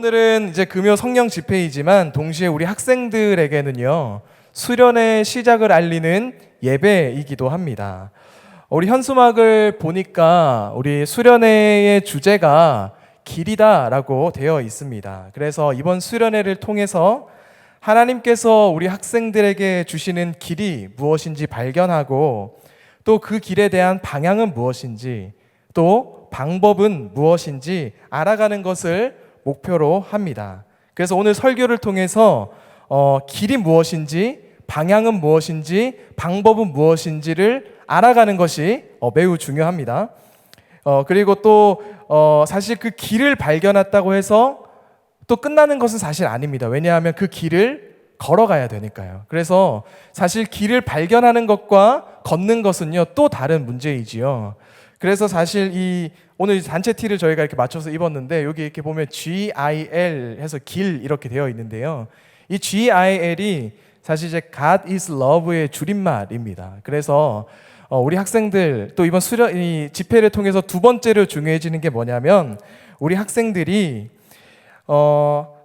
오늘은 이제 금요 성령 집회이지만 동시에 우리 학생들에게는요, 수련의 시작을 알리는 예배이기도 합니다. 우리 현수막을 보니까 우리 수련회의 주제가 길이다라고 되어 있습니다. 그래서 이번 수련회를 통해서 하나님께서 우리 학생들에게 주시는 길이 무엇인지 발견하고, 또 그 길에 대한 방향은 무엇인지, 또 방법은 무엇인지 알아가는 것을 목표로 합니다. 그래서 오늘 설교를 통해서 길이 무엇인지, 방향은 무엇인지, 방법은 무엇인지를 알아가는 것이 매우 중요합니다. 그리고 또 사실 그 길을 발견했다고 해서 또 끝나는 것은 사실 아닙니다. 왜냐하면 그 길을 걸어가야 되니까요. 그래서 사실 길을 발견하는 것과 걷는 것은요, 또 다른 문제이지요. 그래서 사실 오늘 단체 티를 저희가 이렇게 맞춰서 입었는데, 여기 이렇게 보면 GIL 해서 길 이렇게 되어 있는데요. 이 GIL이 사실 이제 God is Love의 줄임말입니다. 그래서 우리 학생들, 또 이번 이 집회를 통해서 두 번째로 중요해지는 게 뭐냐면, 우리 학생들이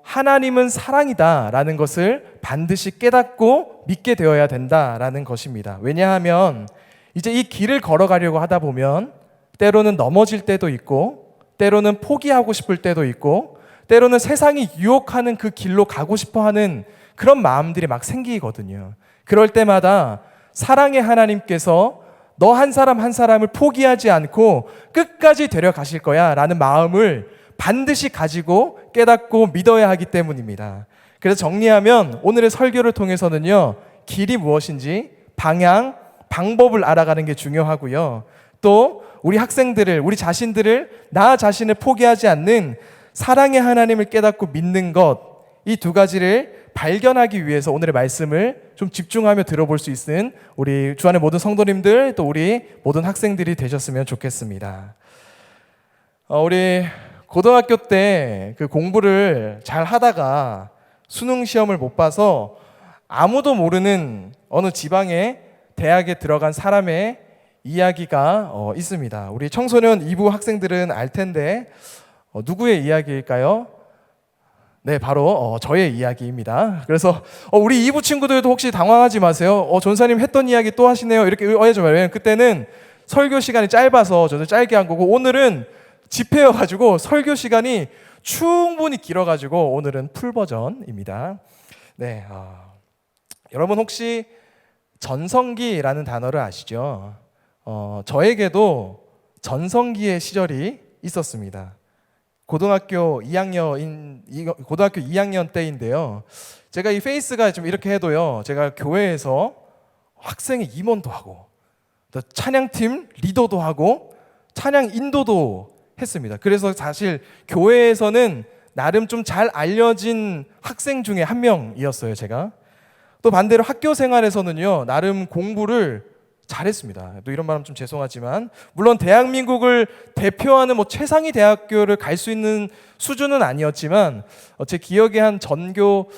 하나님은 사랑이다라는 것을 반드시 깨닫고 믿게 되어야 된다라는 것입니다. 왜냐하면 이제 이 길을 걸어가려고 하다 보면 때로는 넘어질 때도 있고, 때로는 포기하고 싶을 때도 있고, 때로는 세상이 유혹하는 그 길로 가고 싶어하는 그런 마음들이 막 생기거든요. 그럴 때마다 사랑의 하나님께서 너 한 사람 한 사람을 포기하지 않고 끝까지 데려가실 거야 라는 마음을 반드시 가지고 깨닫고 믿어야 하기 때문입니다. 그래서 정리하면 오늘의 설교를 통해서는요, 길이 무엇인지, 방향, 방법을 알아가는 게 중요하고요. 또 우리 학생들을, 우리 자신들을, 나 자신을 포기하지 않는 사랑의 하나님을 깨닫고 믿는 것, 이 두 가지를 발견하기 위해서 오늘의 말씀을 좀 집중하며 들어볼 수 있는 우리 주안의 모든 성도님들, 또 우리 모든 학생들이 되셨으면 좋겠습니다. 우리 고등학교 때 그 공부를 잘 하다가 수능 시험을 못 봐서 아무도 모르는 어느 지방의 대학에 들어간 사람의 이야기가 있습니다. 우리 청소년 2부 학생들은 알 텐데 누구의 이야기일까요? 네, 바로 저의 이야기입니다. 그래서 우리 2부 친구들도 혹시 당황하지 마세요. 전사님 했던 이야기 또 하시네요. 이렇게 오해하지 말아요. 그때는 설교 시간이 짧아서 저도 짧게 한 거고, 오늘은 집회여가지고 설교 시간이 충분히 길어가지고 오늘은 풀 버전입니다. 네, 여러분 혹시 전성기라는 단어를 아시죠? 저에게도 전성기의 시절이 있었습니다. 고등학교 2학년 때인데요. 제가 이 페이스가 좀 이렇게 해도요, 제가 교회에서 학생의 임원도 하고, 또 찬양팀 리더도 하고, 찬양 인도도 했습니다. 그래서 사실 교회에서는 나름 좀 잘 알려진 학생 중에 한 명이었어요, 제가. 또 반대로 학교 생활에서는요, 나름 공부를 잘했습니다. 또 이런 말하면 좀 죄송하지만, 물론 대한민국을 대표하는 최상위 대학교를 갈 수 있는 수준은 아니었지만 제 기억에 한 전교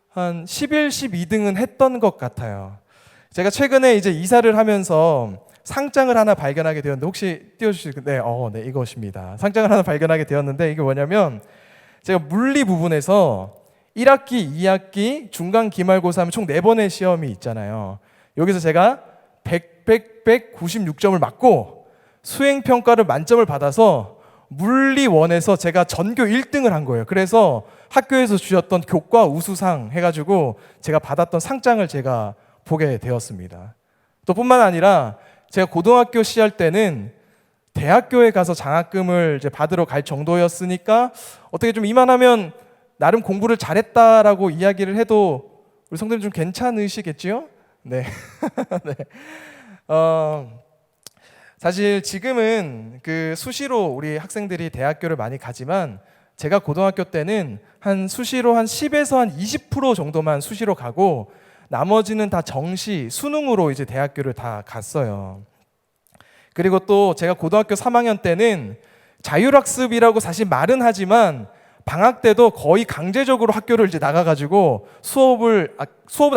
한 11, 12등은 했던 것 같아요. 제가 최근에 이제 이사를 하면서 상장을 하나 발견하게 되었는데, 혹시 띄워주시겠어요? 네, 이것입니다. 상장을 하나 발견하게 되었는데, 이게 뭐냐면 제가 물리 부분에서 1학기, 2학기, 중간 기말고사 하면 총 4번의 시험이 있잖아요. 여기서 제가 196점을 맞고 수행평가를 만점을 받아서 물리원에서 제가 전교 1등을 한 거예요. 그래서 학교에서 주셨던 교과 우수상 해가지고 제가 받았던 상장을 제가 보게 되었습니다. 또 뿐만 아니라 제가 고등학교 시절 때는 대학교에 가서 장학금을 이제 받으러 갈 정도였으니까 어떻게 좀 이만하면 나름 공부를 잘했다라고 이야기를 해도 우리 성도님 좀 괜찮으시겠지요? 네. 네. 사실 지금은 그 수시로 우리 학생들이 대학교를 많이 가지만, 제가 고등학교 때는 한 수시로 한 10에서 한 20% 정도만 수시로 가고, 나머지는 다 정시, 수능으로 이제 대학교를 다 갔어요. 그리고 또 제가 고등학교 3학년 때는 자율학습이라고 사실 말은 하지만 방학 때도 거의 강제적으로 학교를 이제 나가가지고 수업은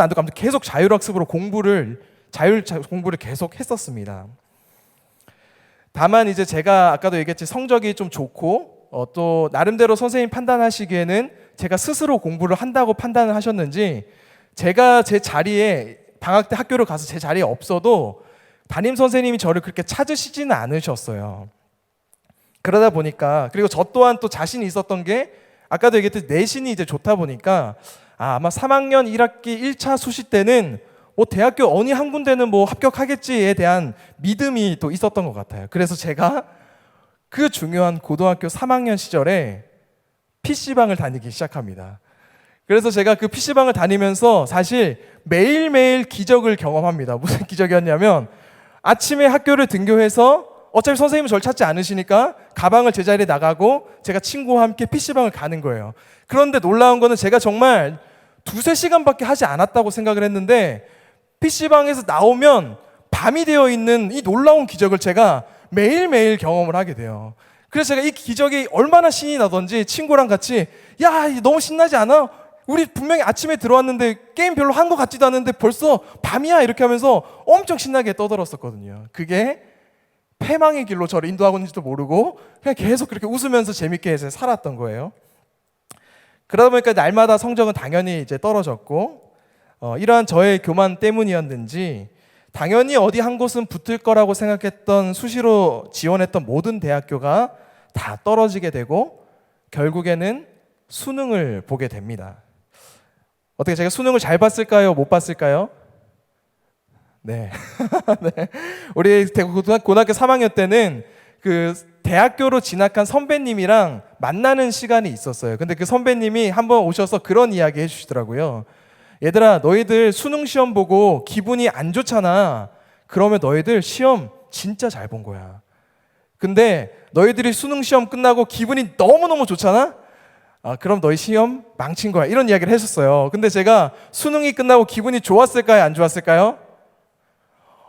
안 듣고 계속 자율학습으로 공부를 계속 했었습니다. 다만 이제 제가 아까도 얘기했지, 성적이 좀 좋고 또 나름대로 선생님 판단하시기에는 제가 스스로 공부를 한다고 판단을 하셨는지 제가 제 자리에 방학 때 학교를 가서 제 자리에 없어도 담임 선생님이 저를 그렇게 찾으시지는 않으셨어요. 그러다 보니까 그리고 저 또한 또 자신이 있었던 게 아까도 얘기했듯이 내신이 이제 좋다 보니까 아마 3학년 1학기 1차 수시 때는 뭐 대학교 어느 한 군데는 뭐 합격하겠지에 대한 믿음이 또 있었던 것 같아요. 그래서 제가 그 중요한 고등학교 3학년 시절에 PC방을 다니기 시작합니다. 그래서 제가 그 PC방을 다니면서 사실 매일매일 기적을 경험합니다. 무슨 기적이었냐면 아침에 학교를 등교해서 어차피 선생님은 저를 찾지 않으시니까 가방을 제 자리에 나가고 제가 친구와 함께 PC방을 가는 거예요. 그런데 놀라운 거는 제가 정말 2-3시간밖에 하지 않았다고 생각을 했는데 PC방에서 나오면 밤이 되어 있는 이 놀라운 기적을 제가 매일매일 경험을 하게 돼요. 그래서 제가 이 기적이 얼마나 신이 나던지 친구랑 같이 야, 너무 신나지 않아? 우리 분명히 아침에 들어왔는데 게임 별로 한 것 같지도 않은데 벌써 밤이야 이렇게 하면서 엄청 신나게 떠들었었거든요. 그게 패망의 길로 저를 인도하고 있는지도 모르고 그냥 계속 그렇게 웃으면서 재밌게 해서 살았던 거예요. 그러다 보니까 날마다 성적은 당연히 이제 떨어졌고 이러한 저의 교만 때문이었는지 당연히 어디 한 곳은 붙을 거라고 생각했던 수시로 지원했던 모든 대학교가 다 떨어지게 되고 결국에는 수능을 보게 됩니다. 어떻게 제가 수능을 잘 봤을까요? 못 봤을까요? 네. 네. 우리 고등학교 3학년 때는 그 대학교로 진학한 선배님이랑 만나는 시간이 있었어요. 근데 그 선배님이 한번 오셔서 그런 이야기 해주시더라고요. 얘들아, 너희들 수능 시험 보고 기분이 안 좋잖아. 그러면 너희들 시험 진짜 잘 본 거야. 근데 너희들이 수능 시험 끝나고 기분이 너무너무 좋잖아? 그럼 너희 시험 망친 거야. 이런 이야기를 했었어요. 근데 제가 수능이 끝나고 기분이 좋았을까요? 안 좋았을까요?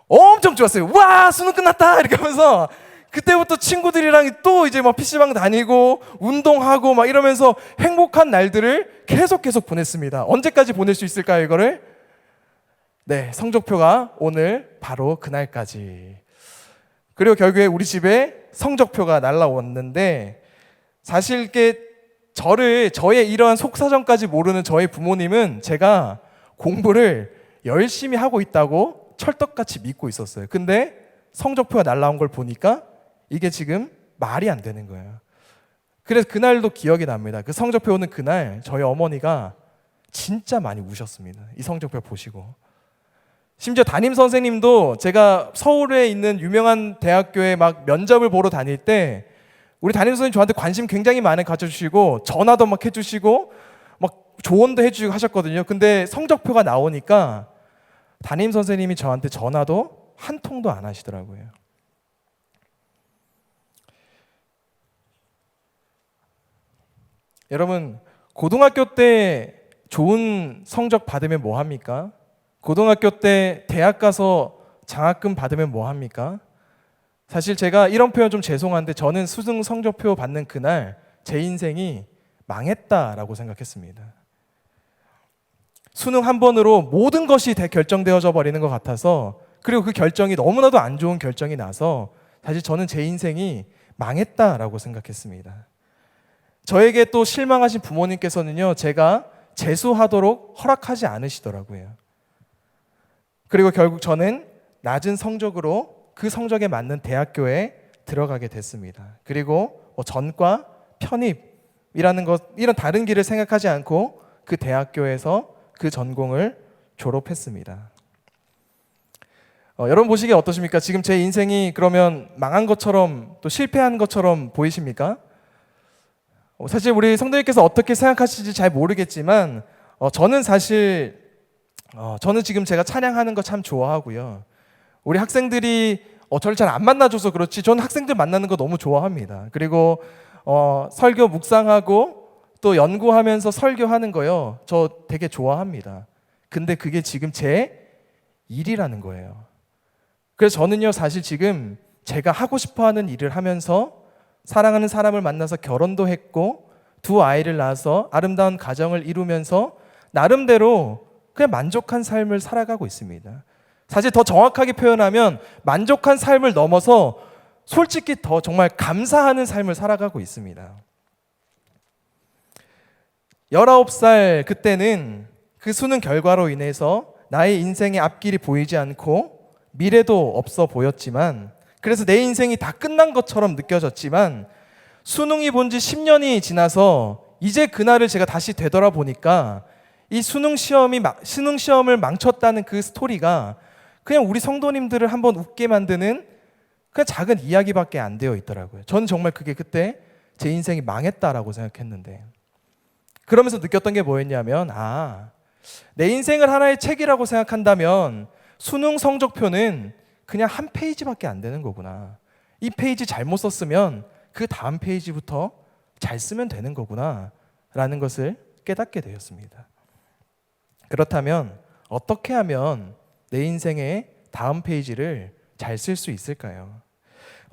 엄청 좋았어요. 와, 수능 끝났다! 이렇게 하면서 그때부터 친구들이랑 또 이제 막 PC방 다니고 운동하고 막 이러면서 행복한 날들을 계속 보냈습니다. 언제까지 보낼 수 있을까요, 이거를? 네, 성적표가 오늘 바로 그날까지. 그리고 결국에 우리 집에 성적표가 날라왔는데 사실 이게 저의 이러한 속사정까지 모르는 저희 부모님은 제가 공부를 열심히 하고 있다고 철떡같이 믿고 있었어요. 근데 성적표가 날라온 걸 보니까 이게 지금 말이 안 되는 거예요. 그래서 그날도 기억이 납니다. 그 성적표 오는 그날 저희 어머니가 진짜 많이 우셨습니다. 이 성적표 보시고. 심지어 담임 선생님도 제가 서울에 있는 유명한 대학교에 막 면접을 보러 다닐 때 우리 담임 선생님 저한테 관심 굉장히 많이 가져주시고 전화도 막 해주시고 막 조언도 해주시고 하셨거든요. 근데 성적표가 나오니까 담임 선생님이 저한테 전화도 한 통도 안 하시더라고요. 여러분, 고등학교 때 좋은 성적 받으면 뭐 합니까? 고등학교 때 대학 가서 장학금 받으면 뭐 합니까? 사실 제가 이런 표현 좀 죄송한데 저는 수능 성적표 받는 그날 제 인생이 망했다라고 생각했습니다. 수능 한 번으로 모든 것이 다 결정되어져 버리는 것 같아서 그리고 그 결정이 너무나도 안 좋은 결정이 나서 사실 저는 제 인생이 망했다라고 생각했습니다. 저에게 또 실망하신 부모님께서는요, 제가 재수하도록 허락하지 않으시더라고요. 그리고 결국 저는 낮은 성적으로 그 성적에 맞는 대학교에 들어가게 됐습니다. 그리고 전과, 편입이라는 것, 이런 다른 길을 생각하지 않고 그 대학교에서 그 전공을 졸업했습니다. 여러분 보시기에 어떠십니까? 지금 제 인생이 그러면 망한 것처럼 또 실패한 것처럼 보이십니까? 사실 우리 성도님께서 어떻게 생각하실지 잘 모르겠지만 저는 사실 저는 지금 제가 찬양하는 거 참 좋아하고요. 우리 학생들이 저를 잘 안 만나줘서 그렇지 저는 학생들 만나는 거 너무 좋아합니다. 그리고 설교 묵상하고 또 연구하면서 설교하는 거요. 저 되게 좋아합니다. 근데 그게 지금 제 일이라는 거예요. 그래서 저는요, 사실 지금 제가 하고 싶어 하는 일을 하면서 사랑하는 사람을 만나서 결혼도 했고 2 아이를 낳아서 아름다운 가정을 이루면서 나름대로 그냥 만족한 삶을 살아가고 있습니다. 사실 더 정확하게 표현하면 만족한 삶을 넘어서 솔직히 더 정말 감사하는 삶을 살아가고 있습니다. 19살 그때는 그 수능 결과로 인해서 나의 인생의 앞길이 보이지 않고 미래도 없어 보였지만, 그래서 내 인생이 다 끝난 것처럼 느껴졌지만, 수능이 본 지 10년이 지나서 이제 그날을 제가 다시 되돌아보니까 이 수능 시험을 망쳤다는 그 스토리가 그냥 우리 성도님들을 한번 웃게 만드는 그냥 작은 이야기밖에 안 되어 있더라고요. 저는 정말 그게 그때 제 인생이 망했다라고 생각했는데, 그러면서 느꼈던 게 뭐였냐면, 내 인생을 하나의 책이라고 생각한다면 수능 성적표는 그냥 한 페이지밖에 안 되는 거구나. 이 페이지 잘못 썼으면 그 다음 페이지부터 잘 쓰면 되는 거구나 라는 것을 깨닫게 되었습니다. 그렇다면 어떻게 하면 내 인생의 다음 페이지를 잘 쓸 수 있을까요?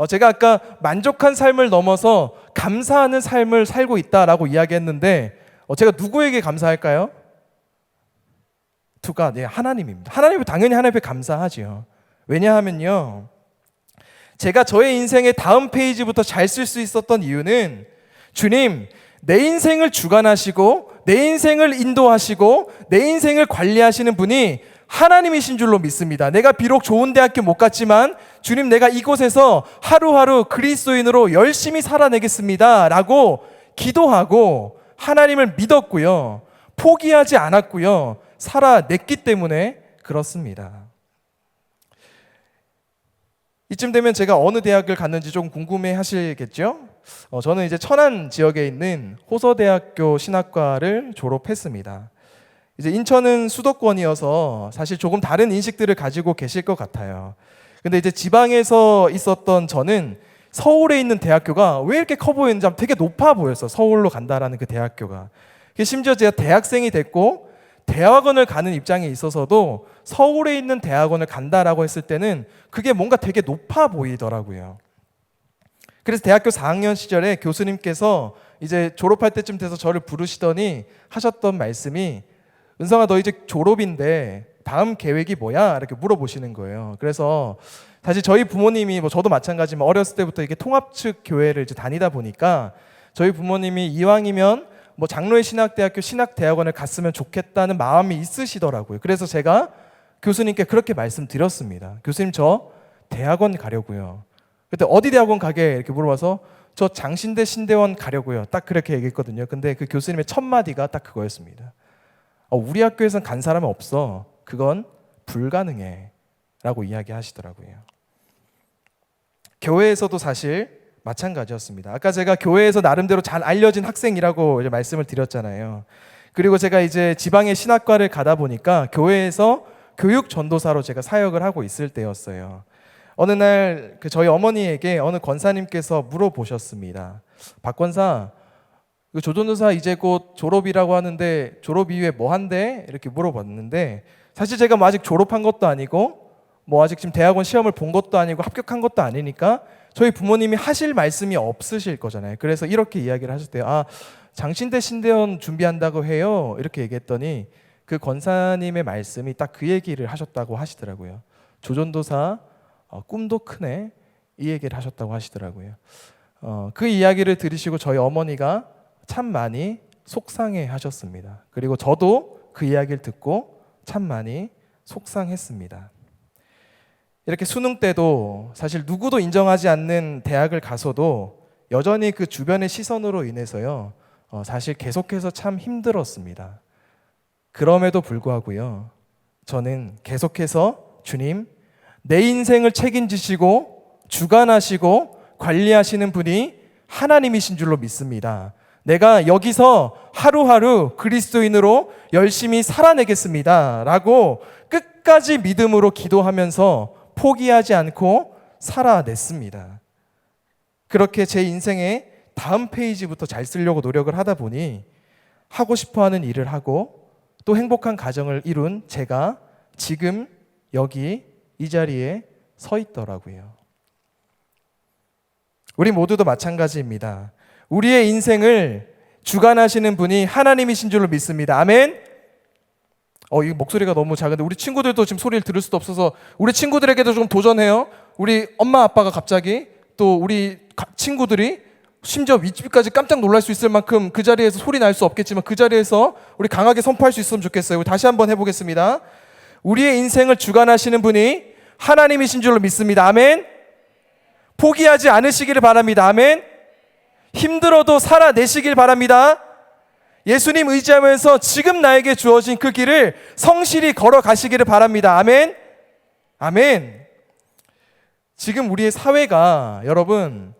제가 아까 만족한 삶을 넘어서 감사하는 삶을 살고 있다라고 이야기했는데, 제가 누구에게 감사할까요? 하나님입니다. 당연히 하나님께 감사하지요. 왜냐하면요, 제가 저의 인생의 다음 페이지부터 잘 쓸 수 있었던 이유는 주님, 내 인생을 주관하시고 내 인생을 인도하시고 내 인생을 관리하시는 분이 하나님이신 줄로 믿습니다. 내가 비록 좋은 대학교 못 갔지만 주님, 내가 이곳에서 하루하루 그리스도인으로 열심히 살아내겠습니다 라고 기도하고 하나님을 믿었고요, 포기하지 않았고요, 살아냈기 때문에 그렇습니다. 이쯤 되면 제가 어느 대학을 갔는지 좀 궁금해 하시겠죠? 저는 이제 천안 지역에 있는 호서대학교 신학과를 졸업했습니다. 이제 인천은 수도권이어서 사실 조금 다른 인식들을 가지고 계실 것 같아요. 근데 이제 지방에서 있었던 저는 서울에 있는 대학교가 왜 이렇게 커 보이는지 되게 높아 보였어요. 서울로 간다라는 그 대학교가. 심지어 제가 대학생이 됐고 대학원을 가는 입장에 있어서도 서울에 있는 대학원을 간다라고 했을 때는 그게 뭔가 되게 높아 보이더라고요. 그래서 대학교 4학년 시절에 교수님께서 이제 졸업할 때쯤 돼서 저를 부르시더니 하셨던 말씀이, 은성아, 너 이제 졸업인데 다음 계획이 뭐야? 이렇게 물어보시는 거예요. 그래서 사실 저희 부모님이, 저도 마찬가지지만 어렸을 때부터 이게 통합측 교회를 이제 다니다 보니까 저희 부모님이 이왕이면 장로의 신학대학교 신학대학원을 갔으면 좋겠다는 마음이 있으시더라고요. 그래서 제가 교수님께 그렇게 말씀드렸습니다. 교수님, 저 대학원 가려고요. 그때 어디 대학원 가게 이렇게 물어봐서 저 장신대 신대원 가려고요. 딱 그렇게 얘기했거든요. 근데 그 교수님의 첫 마디가 딱 그거였습니다. 우리 학교에선 간 사람은 없어. 그건 불가능해 라고 이야기하시더라고요. 교회에서도 사실 마찬가지였습니다. 아까 제가 교회에서 나름대로 잘 알려진 학생이라고 이제 말씀을 드렸잖아요. 그리고 제가 이제 지방의 신학과를 가다 보니까 교회에서 교육 전도사로 제가 사역을 하고 있을 때였어요. 어느 날 저희 어머니에게 어느 권사님께서 물어보셨습니다. 박 권사, 조전도사 이제 곧 졸업이라고 하는데 졸업 이후에 뭐 한대? 이렇게 물어봤는데, 사실 제가 아직 졸업한 것도 아니고 아직 지금 대학원 시험을 본 것도 아니고 합격한 것도 아니니까 저희 부모님이 하실 말씀이 없으실 거잖아요. 그래서 이렇게 이야기를 하셨대요. 장신대 신대원 준비한다고 해요. 이렇게 얘기했더니 그 권사님의 말씀이 딱 그 얘기를 하셨다고 하시더라고요. 조전도사 꿈도 크네, 이 얘기를 하셨다고 하시더라고요. 그 이야기를 들으시고 저희 어머니가 참 많이 속상해 하셨습니다. 그리고 저도 그 이야기를 듣고 참 많이 속상했습니다. 이렇게 수능 때도 사실 누구도 인정하지 않는 대학을 가서도 여전히 그 주변의 시선으로 인해서요, 사실 계속해서 참 힘들었습니다. 그럼에도 불구하고요, 저는 계속해서 주님, 내 인생을 책임지시고 주관하시고 관리하시는 분이 하나님이신 줄로 믿습니다. 내가 여기서 하루하루 그리스도인으로 열심히 살아내겠습니다 라고 끝까지 믿음으로 기도하면서 포기하지 않고 살아냈습니다. 그렇게 제 인생의 다음 페이지부터 잘 쓰려고 노력을 하다 보니 하고 싶어하는 일을 하고 또 행복한 가정을 이룬 제가 지금 여기 이 자리에 서 있더라고요. 우리 모두도 마찬가지입니다. 우리의 인생을 주관하시는 분이 하나님이신 줄로 믿습니다. 아멘. 이 목소리가 너무 작은데 우리 친구들도 지금 소리를 들을 수도 없어서 우리 친구들에게도 좀 도전해요. 우리 엄마 아빠가 갑자기 또 우리 친구들이 심지어 윗집까지 깜짝 놀랄 수 있을 만큼 그 자리에서 소리 날 수 없겠지만 그 자리에서 우리 강하게 선포할 수 있으면 좋겠어요. 우리 다시 한번 해보겠습니다. 우리의 인생을 주관하시는 분이 하나님이신 줄로 믿습니다. 아멘. 포기하지 않으시기를 바랍니다. 아멘. 힘들어도 살아내시길 바랍니다. 예수님 의지하면서 지금 나에게 주어진 그 길을 성실히 걸어가시기를 바랍니다. 아멘. 아멘. 지금 우리의 사회가, 여러분,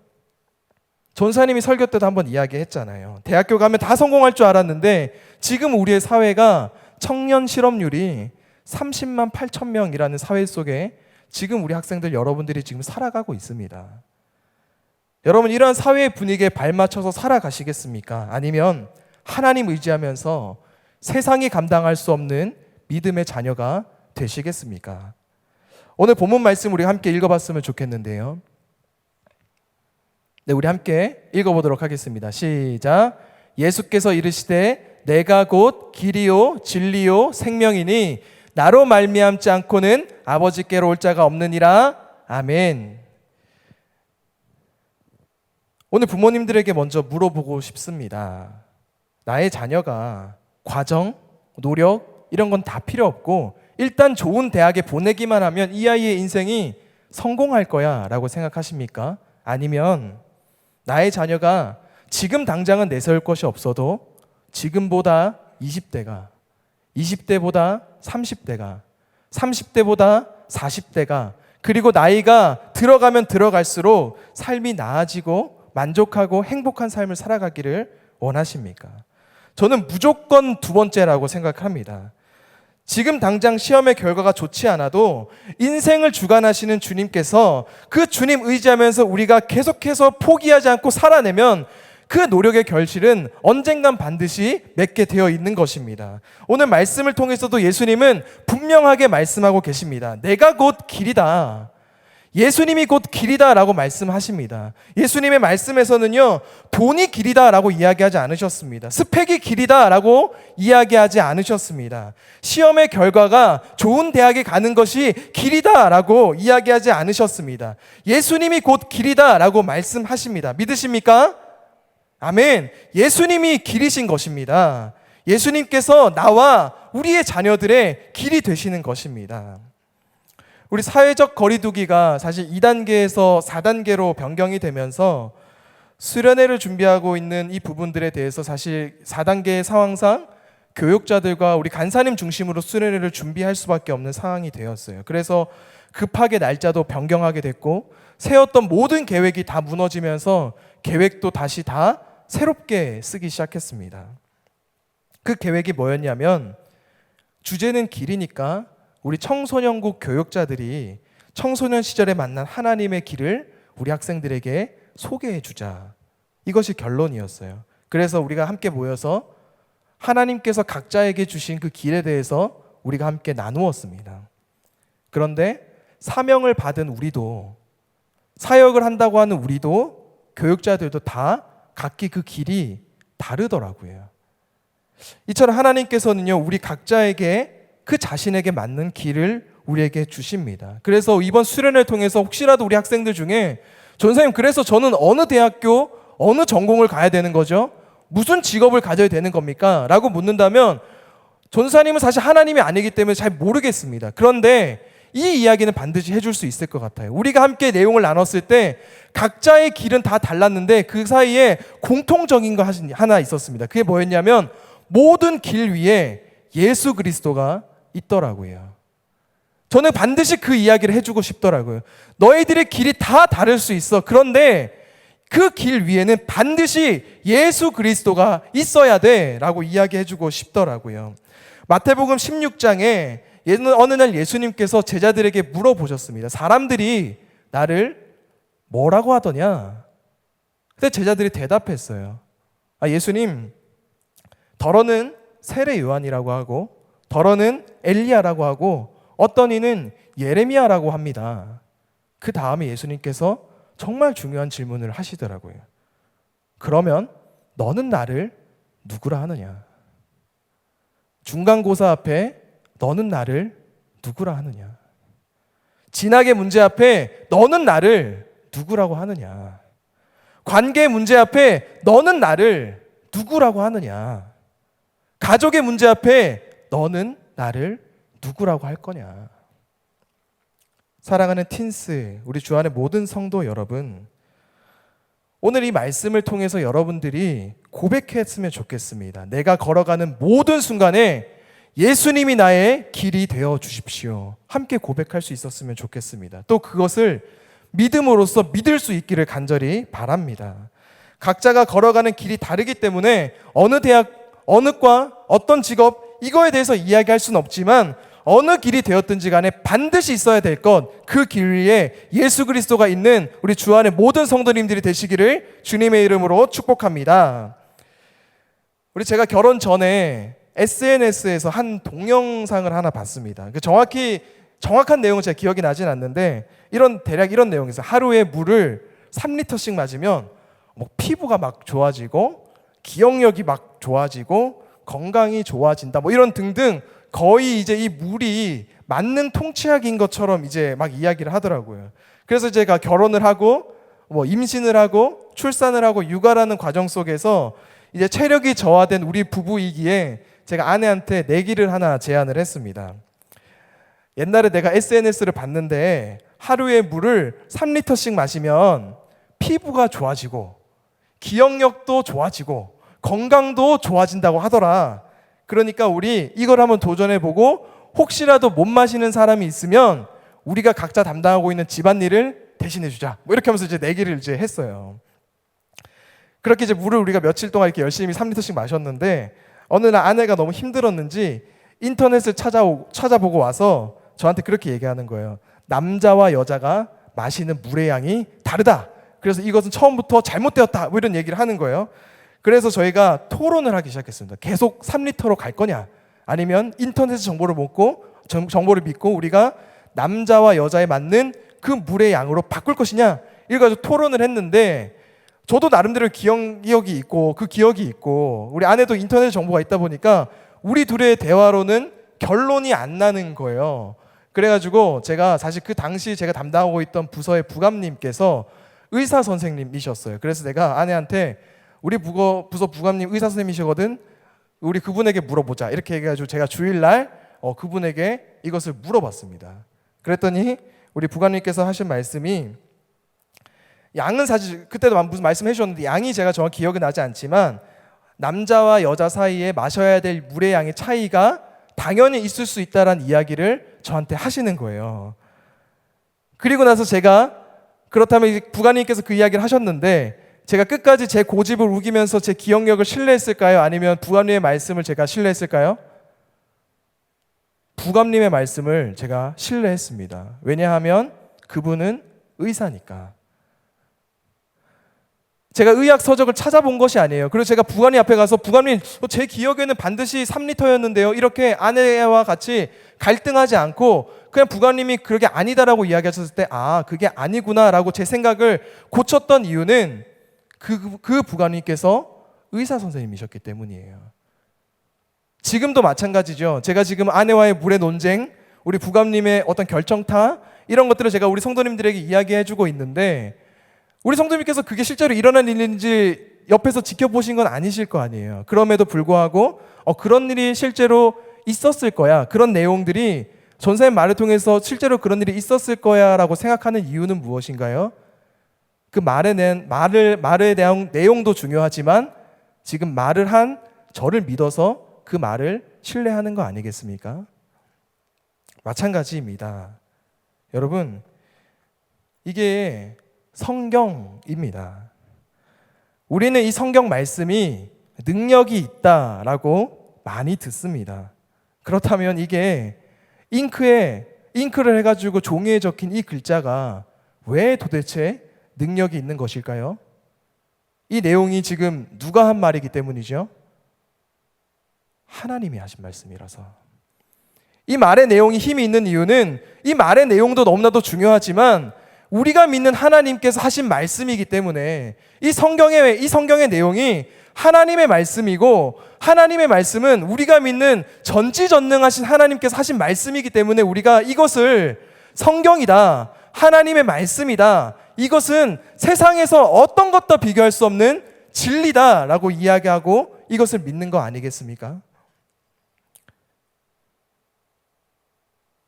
전사님이 설교 때도 한번 이야기했잖아요. 대학교 가면 다 성공할 줄 알았는데 지금 우리의 사회가 청년 실업률이 30만 8천 명이라는 사회 속에 지금 우리 학생들 여러분들이 지금 살아가고 있습니다. 여러분, 이러한 사회의 분위기에 발맞춰서 살아가시겠습니까? 아니면 하나님 의지하면서 세상이 감당할 수 없는 믿음의 자녀가 되시겠습니까? 오늘 본문 말씀 우리 함께 읽어봤으면 좋겠는데요. 네, 우리 함께 읽어보도록 하겠습니다. 시작. 예수께서 이르시되 내가 곧 길이요 진리요 생명이니 나로 말미암지 않고는 아버지께로 올 자가 없느니라. 아멘. 오늘 부모님들에게 먼저 물어보고 싶습니다. 나의 자녀가 과정, 노력 이런 건 다 필요 없고 일단 좋은 대학에 보내기만 하면 이 아이의 인생이 성공할 거야 라고 생각하십니까? 아니면 나의 자녀가 지금 당장은 내세울 것이 없어도 지금보다 20대가, 20대보다 30대가, 30대보다 40대가, 그리고 나이가 들어가면 들어갈수록 삶이 나아지고 만족하고 행복한 삶을 살아가기를 원하십니까? 저는 무조건 두 번째라고 생각합니다. 지금 당장 시험의 결과가 좋지 않아도 인생을 주관하시는 주님께서 그 주님 의지하면서 우리가 계속해서 포기하지 않고 살아내면 그 노력의 결실은 언젠간 반드시 맺게 되어 있는 것입니다. 오늘 말씀을 통해서도 예수님은 분명하게 말씀하고 계십니다. 내가 곧 길이다. 예수님이 곧 길이다라고 말씀하십니다. 예수님의 말씀에서는요, 돈이 길이다라고 이야기하지 않으셨습니다. 스펙이 길이다라고 이야기하지 않으셨습니다. 시험의 결과가 좋은 대학에 가는 것이 길이다라고 이야기하지 않으셨습니다. 예수님이 곧 길이다라고 말씀하십니다. 믿으십니까? 아멘. 예수님이 길이신 것입니다. 예수님께서 나와 우리의 자녀들의 길이 되시는 것입니다. 우리 사회적 거리두기가 사실 2단계에서 4단계로 변경이 되면서 수련회를 준비하고 있는 이 부분들에 대해서 사실 4단계의 상황상 교육자들과 우리 간사님 중심으로 수련회를 준비할 수밖에 없는 상황이 되었어요. 그래서 급하게 날짜도 변경하게 됐고 세웠던 모든 계획이 다 무너지면서 계획도 다시 다 새롭게 쓰기 시작했습니다. 그 계획이 뭐였냐면 주제는 길이니까 우리 청소년국 교육자들이 청소년 시절에 만난 하나님의 길을 우리 학생들에게 소개해 주자. 이것이 결론이었어요. 그래서 우리가 함께 모여서 하나님께서 각자에게 주신 그 길에 대해서 우리가 함께 나누었습니다. 그런데 사명을 받은 우리도, 사역을 한다고 하는 우리도, 교육자들도 다 각기 그 길이 다르더라고요. 이처럼 하나님께서는요, 우리 각자에게 그 자신에게 맞는 길을 우리에게 주십니다. 그래서 이번 수련을 통해서 혹시라도 우리 학생들 중에 전사님, 그래서 저는 어느 대학교, 어느 전공을 가야 되는 거죠? 무슨 직업을 가져야 되는 겁니까? 라고 묻는다면 전사님은 사실 하나님이 아니기 때문에 잘 모르겠습니다. 그런데 이 이야기는 반드시 해줄 수 있을 것 같아요. 우리가 함께 내용을 나눴을 때 각자의 길은 다 달랐는데 그 사이에 공통적인 거 하나 있었습니다. 그게 뭐였냐면 모든 길 위에 예수 그리스도가 있더라고요. 저는 반드시 그 이야기를 해주고 싶더라고요. 너희들의 길이 다 다를 수 있어. 그런데 그 길 위에는 반드시 예수 그리스도가 있어야 돼 라고 이야기해주고 싶더라고요. 마태복음 16장에 어느 날 예수님께서 제자들에게 물어보셨습니다. 사람들이 나를 뭐라고 하더냐? 근데 제자들이 대답했어요. 예수님, 더러는 세례 요한이라고 하고 더러는 엘리야라고 하고 어떤 이는 예레미야라고 합니다. 그 다음에 예수님께서 정말 중요한 질문을 하시더라고요. 그러면 너는 나를 누구라 하느냐? 중간고사 앞에 너는 나를 누구라 하느냐? 진학의 문제 앞에 너는 나를 누구라고 하느냐? 관계 문제 앞에 너는 나를 누구라고 하느냐? 가족의 문제 앞에 너는 나를 누구라고 할 거냐? 사랑하는 틴스, 우리 주 안의 모든 성도 여러분, 오늘 이 말씀을 통해서 여러분들이 고백했으면 좋겠습니다. 내가 걸어가는 모든 순간에 예수님이 나의 길이 되어 주십시오. 함께 고백할 수 있었으면 좋겠습니다. 또 그것을 믿음으로써 믿을 수 있기를 간절히 바랍니다. 각자가 걸어가는 길이 다르기 때문에 어느 대학, 어느 과, 어떤 직업 이거에 대해서 이야기할 수는 없지만 어느 길이 되었든지 간에 반드시 있어야 될 것, 그 길 위에 예수 그리스도가 있는 우리 주 안의 모든 성도님들이 되시기를 주님의 이름으로 축복합니다. 우리 제가 결혼 전에 SNS에서 한 동영상을 하나 봤습니다. 정확한 내용은 제가 기억이 나진 않는데 대략 이런 내용이었어요. 하루에 물을 3리터씩 맞으면 뭐 피부가 막 좋아지고 기억력이 막 좋아지고 건강이 좋아진다 뭐 이런 등등 거의 이제 이 물이 만능 통치약인 것처럼 이제 막 이야기를 하더라고요. 그래서 제가 결혼을 하고 뭐 임신을 하고 출산을 하고 육아라는 과정 속에서 이제 체력이 저하된 우리 부부이기에 제가 아내한테 내기를 하나 제안을 했습니다. 옛날에 내가 SNS를 봤는데 하루에 물을 3리터씩 마시면 피부가 좋아지고 기억력도 좋아지고 건강도 좋아진다고 하더라. 그러니까 우리 이걸 한번 도전해보고 혹시라도 못 마시는 사람이 있으면 우리가 각자 담당하고 있는 집안일을 대신해주자. 뭐 이렇게 하면서 이제 내기를 이제 했어요. 그렇게 이제 물을 우리가 며칠 동안 이렇게 열심히 3리터씩 마셨는데 어느 날 아내가 너무 힘들었는지 인터넷을 찾아보고 와서 저한테 그렇게 얘기하는 거예요. 남자와 여자가 마시는 물의 양이 다르다. 그래서 이것은 처음부터 잘못되었다. 뭐 이런 얘기를 하는 거예요. 그래서 저희가 토론을 하기 시작했습니다. 계속 3리터로 갈 거냐? 아니면 인터넷 정보를 믿고 우리가 남자와 여자에 맞는 그 물의 양으로 바꿀 것이냐? 이래가지고 토론을 했는데 저도 나름대로 기억이 있고 그 기억이 있고 우리 아내도 인터넷 정보가 있다 보니까 우리 둘의 대화로는 결론이 안 나는 거예요. 그래가지고 제가 사실 그 당시 제가 담당하고 있던 부서의 부감님께서 의사 선생님이셨어요. 그래서 내가 아내한테 우리 부서 부감님 의사 선생님이시거든. 우리 그분에게 물어보자. 이렇게 해가지고 제가 주일날 그분에게 이것을 물어봤습니다. 그랬더니 우리 부감님께서 하신 말씀이 양은 사실 그때도 무슨 말씀해 주셨는데 양이 제가 정확히 기억이 나지 않지만 남자와 여자 사이에 마셔야 될 물의 양의 차이가 당연히 있을 수 있다라는 이야기를 저한테 하시는 거예요. 그리고 나서 제가 그렇다면 부관님께서 그 이야기를 하셨는데 제가 끝까지 제 고집을 우기면서 제 기억력을 신뢰했을까요? 아니면 부관님의 말씀을 제가 신뢰했을까요? 부관님의 말씀을 제가 신뢰했습니다. 왜냐하면 그분은 의사니까. 제가 의학 서적을 찾아본 것이 아니에요. 그래서 제가 부관님 앞에 가서 부관님 제 기억에는 반드시 3리터였는데요. 이렇게 아내와 같이 갈등하지 않고 그냥 부관님이 그게 아니다라고 이야기하셨을 때 그게 아니구나라고 제 생각을 고쳤던 이유는 그 부관님께서 의사 선생님이셨기 때문이에요. 지금도 마찬가지죠. 제가 지금 아내와의 물의 논쟁, 우리 부관님의 어떤 결정타 이런 것들을 제가 우리 성도님들에게 이야기해주고 있는데 우리 성도님께서 그게 실제로 일어난 일인지 옆에서 지켜보신 건 아니실 거 아니에요. 그럼에도 불구하고 그런 일이 실제로 있었을 거야. 그런 내용들이 전사의 말을 통해서 실제로 그런 일이 있었을 거야 라고 생각하는 이유는 무엇인가요? 그 말에 대한 내용도 중요하지만 지금 말을 한 저를 믿어서 그 말을 신뢰하는 거 아니겠습니까? 마찬가지입니다. 여러분, 이게 성경입니다. 우리는 이 성경 말씀이 능력이 있다라고 많이 듣습니다. 그렇다면 이게 잉크를 해가지고 종이에 적힌 이 글자가 왜 도대체 능력이 있는 것일까요? 이 내용이 지금 누가 한 말이기 때문이죠? 하나님이 하신 말씀이라서. 이 말의 내용이 힘이 있는 이유는 이 말의 내용도 너무나도 중요하지만 우리가 믿는 하나님께서 하신 말씀이기 때문에 이 성경의 내용이 하나님의 말씀이고 하나님의 말씀은 우리가 믿는 전지전능하신 하나님께서 하신 말씀이기 때문에 우리가 이것을 성경이다, 하나님의 말씀이다 이것은 세상에서 어떤 것도 비교할 수 없는 진리다라고 이야기하고 이것을 믿는 거 아니겠습니까?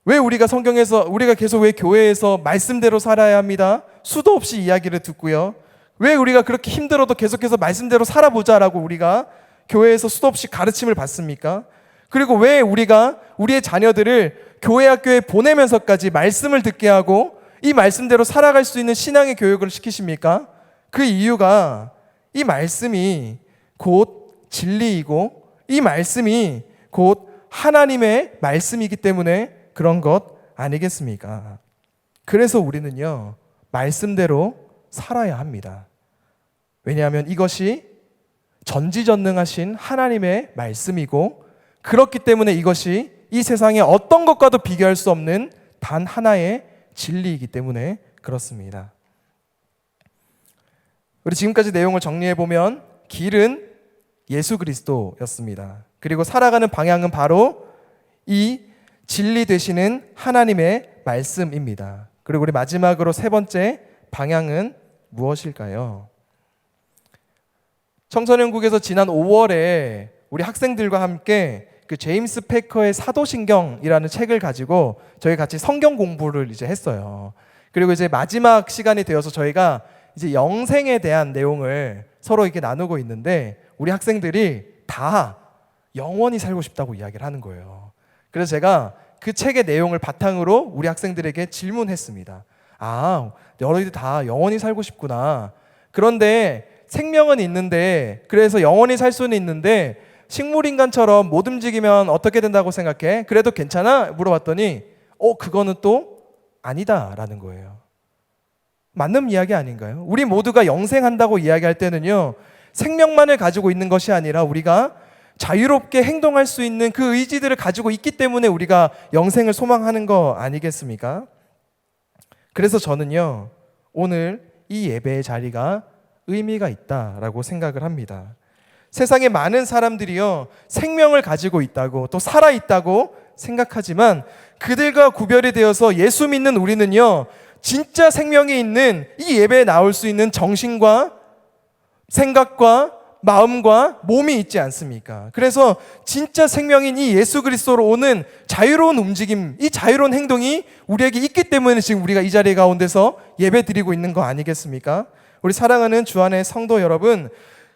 왜 우리가 성경에서 우리가 계속 왜 교회에서 말씀대로 살아야 합니다? 수도 없이 이야기를 듣고요. 왜 우리가 그렇게 힘들어도 계속해서 말씀대로 살아보자라고 우리가 교회에서 수도 없이 가르침을 받습니까? 그리고 왜 우리가 우리의 자녀들을 교회 학교에 보내면서까지 말씀을 듣게 하고 이 말씀대로 살아갈 수 있는 신앙의 교육을 시키십니까? 그 이유가 이 말씀이 곧 진리이고 이 말씀이 곧 하나님의 말씀이기 때문에 그런 것 아니겠습니까? 그래서 우리는요, 말씀대로 살아야 합니다. 왜냐하면 이것이 전지전능하신 하나님의 말씀이고 그렇기 때문에 이것이 이 세상의 어떤 것과도 비교할 수 없는 단 하나의 진리이기 때문에 그렇습니다. 우리 지금까지 내용을 정리해 보면 길은 예수 그리스도였습니다. 그리고 살아가는 방향은 바로 이 진리 되시는 하나님의 말씀입니다. 그리고 우리 마지막으로 세 번째 방향은 무엇일까요? 청소년국에서 지난 5월에 우리 학생들과 함께 그 제임스 패커의 사도신경이라는 책을 가지고 저희 같이 성경 공부를 이제 했어요. 그리고 이제 마지막 시간이 되어서 저희가 이제 영생에 대한 내용을 서로 이렇게 나누고 있는데 우리 학생들이 다 영원히 살고 싶다고 이야기를 하는 거예요. 그래서 제가 그 책의 내용을 바탕으로 우리 학생들에게 질문했습니다. 아, 너희들 다 영원히 살고 싶구나. 그런데 생명은 있는데, 그래서 영원히 살 수는 있는데 식물인간처럼 못 움직이면 어떻게 된다고 생각해? 그래도 괜찮아? 물어봤더니 그거는 또 아니다라는 거예요. 맞는 이야기 아닌가요? 우리 모두가 영생한다고 이야기할 때는요, 생명만을 가지고 있는 것이 아니라 우리가 자유롭게 행동할 수 있는 그 의지들을 가지고 있기 때문에 우리가 영생을 소망하는 거 아니겠습니까? 그래서 저는요, 오늘 이 예배의 자리가 의미가 있다라고 생각을 합니다. 세상에 많은 사람들이요, 생명을 가지고 있다고 또 살아있다고 생각하지만 그들과 구별이 되어서 예수 믿는 우리는요, 진짜 생명이 있는 이 예배에 나올 수 있는 정신과 생각과 마음과 몸이 있지 않습니까? 그래서 진짜 생명인 이 예수 그리스도로 오는 자유로운 움직임, 이 자유로운 행동이 우리에게 있기 때문에 지금 우리가 이 자리 가운데서 예배 드리고 있는 거 아니겠습니까? 우리 사랑하는 주안의 성도 여러분,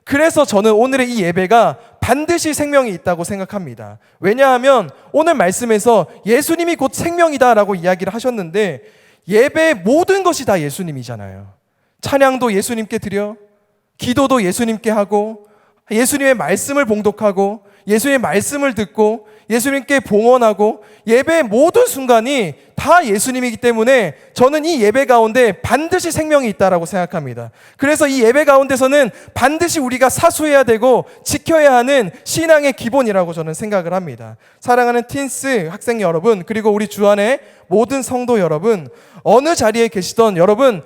그래서 저는 오늘의 이 예배가 반드시 생명이 있다고 생각합니다. 왜냐하면 오늘 말씀에서 예수님이 곧 생명이다라고 이야기를 하셨는데 예배의 모든 것이 다 예수님이잖아요. 찬양도 예수님께 드려, 기도도 예수님께 하고, 예수님의 말씀을 봉독하고, 예수님의 말씀을 듣고, 예수님께 봉헌하고, 예배의 모든 순간이 다 예수님이기 때문에 저는 이 예배 가운데 반드시 생명이 있다라고 생각합니다. 그래서 이 예배 가운데서는 반드시 우리가 사수해야 되고 지켜야 하는 신앙의 기본이라고 저는 생각을 합니다. 사랑하는 틴스 학생 여러분, 그리고 우리 주안의 모든 성도 여러분, 어느 자리에 계시던 여러분,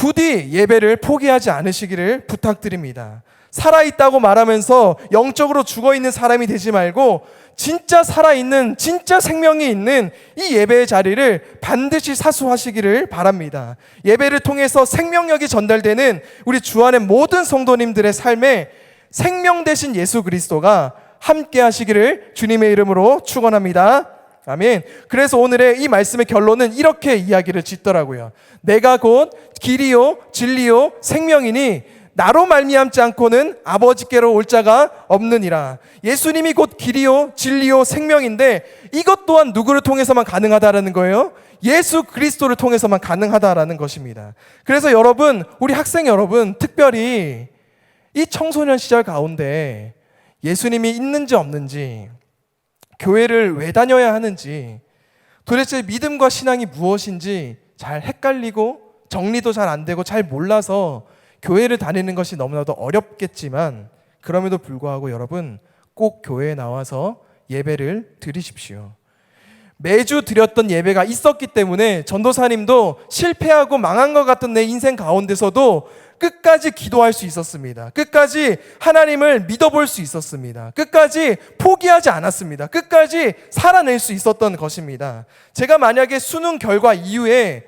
부디 예배를 포기하지 않으시기를 부탁드립니다. 살아있다고 말하면서 영적으로 죽어있는 사람이 되지 말고 진짜 살아있는, 진짜 생명이 있는 이 예배의 자리를 반드시 사수하시기를 바랍니다. 예배를 통해서 생명력이 전달되는 우리 주 안의 모든 성도님들의 삶에 생명 되신 예수 그리스도가 함께 하시기를 주님의 이름으로 축원합니다. 아멘. 그래서 오늘의 이 말씀의 결론은 이렇게 이야기를 짓더라고요. 내가 곧 길이요 진리요 생명이니 나로 말미암지 않고는 아버지께로 올 자가 없느니라. 예수님이 곧 길이요 진리요 생명인데 이것 또한 누구를 통해서만 가능하다라는 거예요? 예수 그리스도를 통해서만 가능하다라는 것입니다. 그래서 여러분, 우리 학생 여러분, 특별히 이 청소년 시절 가운데 예수님이 있는지 없는지, 교회를 왜 다녀야 하는지, 도대체 믿음과 신앙이 무엇인지 잘 헷갈리고 정리도 잘 안 되고 잘 몰라서 교회를 다니는 것이 너무나도 어렵겠지만 그럼에도 불구하고 여러분 꼭 교회에 나와서 예배를 드리십시오. 매주 드렸던 예배가 있었기 때문에 전도사님도 실패하고 망한 것 같은 내 인생 가운데서도 끝까지 기도할 수 있었습니다. 끝까지 하나님을 믿어볼 수 있었습니다. 끝까지 포기하지 않았습니다. 끝까지 살아낼 수 있었던 것입니다. 제가 만약에 수능 결과 이후에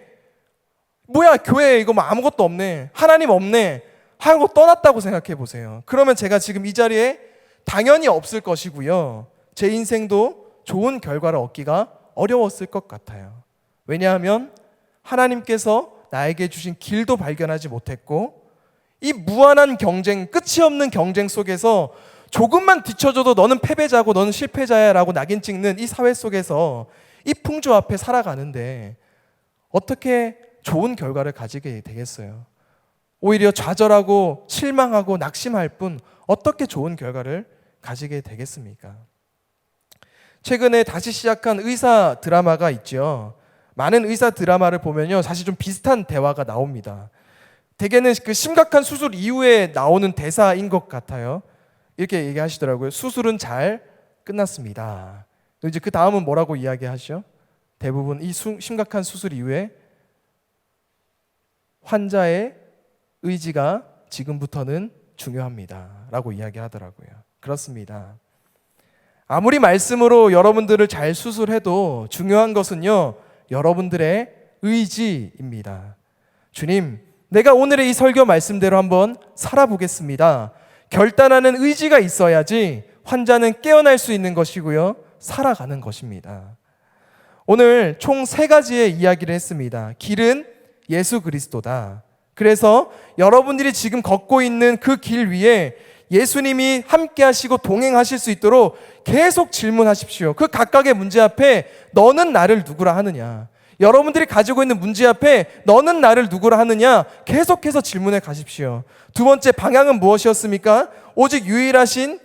뭐야, 교회 이거 뭐 아무것도 없네, 하나님 없네 하고 떠났다고 생각해 보세요. 그러면 제가 지금 이 자리에 당연히 없을 것이고요, 제 인생도 좋은 결과를 얻기가 어려웠을 것 같아요. 왜냐하면 하나님께서 나에게 주신 길도 발견하지 못했고, 이 무한한 경쟁, 끝이 없는 경쟁 속에서 조금만 뒤쳐져도 너는 패배자고 너는 실패자야 라고 낙인 찍는 이 사회 속에서 이 풍조 앞에 살아가는데 어떻게 좋은 결과를 가지게 되겠어요? 오히려 좌절하고 실망하고 낙심할 뿐 어떻게 좋은 결과를 가지게 되겠습니까? 최근에 다시 시작한 의사 드라마가 있죠. 많은 의사 드라마를 보면요, 사실 좀 비슷한 대화가 나옵니다. 대개는 그 심각한 수술 이후에 나오는 대사인 것 같아요. 이렇게 얘기하시더라고요. 수술은 잘 끝났습니다. 이제 그 다음은 뭐라고 이야기하시죠? 대부분 이 심각한 수술 이후에 환자의 의지가 지금부터는 중요합니다 라고 이야기하더라고요. 그렇습니다. 아무리 말씀으로 여러분들을 잘 수술해도 중요한 것은요, 여러분들의 의지입니다. 주님, 내가 오늘의 이 설교 말씀대로 한번 살아보겠습니다. 결단하는 의지가 있어야지 환자는 깨어날 수 있는 것이고요, 살아가는 것입니다. 오늘 총 3가지의 이야기를 했습니다. 길은 예수 그리스도다. 그래서 여러분들이 지금 걷고 있는 그 길 위에 예수님이 함께 하시고 동행하실 수 있도록 계속 질문하십시오. 그 각각의 문제 앞에 너는 나를 누구라 하느냐, 여러분들이 가지고 있는 문제 앞에 너는 나를 누구라 하느냐 계속해서 질문해 가십시오. 2번째, 방향은 무엇이었습니까? 오직 유일하신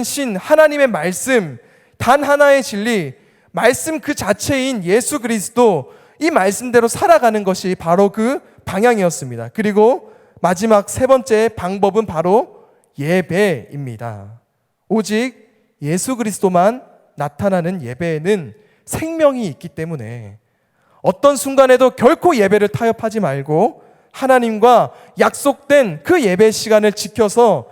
신 하나님의 말씀, 단 하나의 진리, 말씀 그 자체인 예수 그리스도, 이 말씀대로 살아가는 것이 바로 그 방향이었습니다. 그리고 마지막 3번째 방법은 바로 예배입니다. 오직 예수 그리스도만 나타나는 예배에는 생명이 있기 때문에 어떤 순간에도 결코 예배를 타협하지 말고 하나님과 약속된 그 예배 시간을 지켜서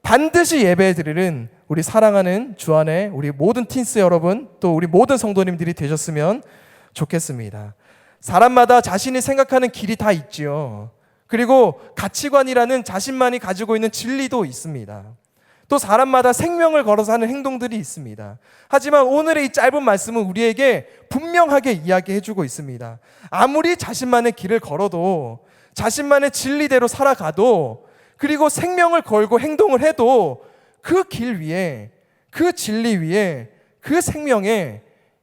반드시 예배 드리는 우리 사랑하는 주안의 우리 모든 틴스 여러분, 또 우리 모든 성도님들이 되셨으면 좋겠습니다. 사람마다 자신이 생각하는 길이 다 있지요. 그리고 가치관이라는 자신만이 가지고 있는 진리도 있습니다. 또 사람마다 생명을 걸어서 하는 행동들이 있습니다. 하지만 오늘의 이 짧은 말씀은 우리에게 분명하게 이야기해주고 있습니다. 아무리 자신만의 길을 걸어도, 자신만의 진리대로 살아가도, 그리고 생명을 걸고 행동을 해도 그 길 위에, 그 진리 위에, 그 생명에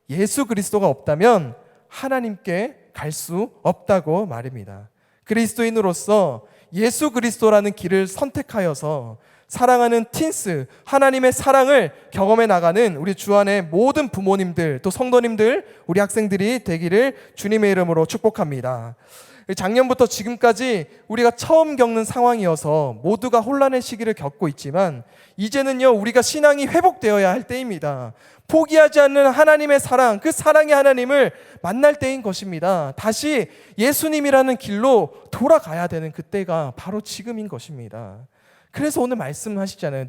예수 그리스도가 없다면 하나님께 갈 수 없다고 말입니다. 그리스도인으로서 예수 그리스도라는 길을 선택하여서 사랑하는 틴스, 하나님의 사랑을 경험해 나가는 우리 주안의 모든 부모님들, 또 성도님들, 우리 학생들이 되기를 주님의 이름으로 축복합니다. 작년부터 지금까지 우리가 처음 겪는 상황이어서 모두가 혼란의 시기를 겪고 있지만, 이제는요, 우리가 신앙이 회복되어야 할 때입니다. 포기하지 않는 하나님의 사랑, 그 사랑의 하나님을 만날 때인 것입니다. 다시 예수님이라는 길로 돌아가야 되는 그때가 바로 지금인 것입니다. 그래서 오늘 말씀하시잖아요.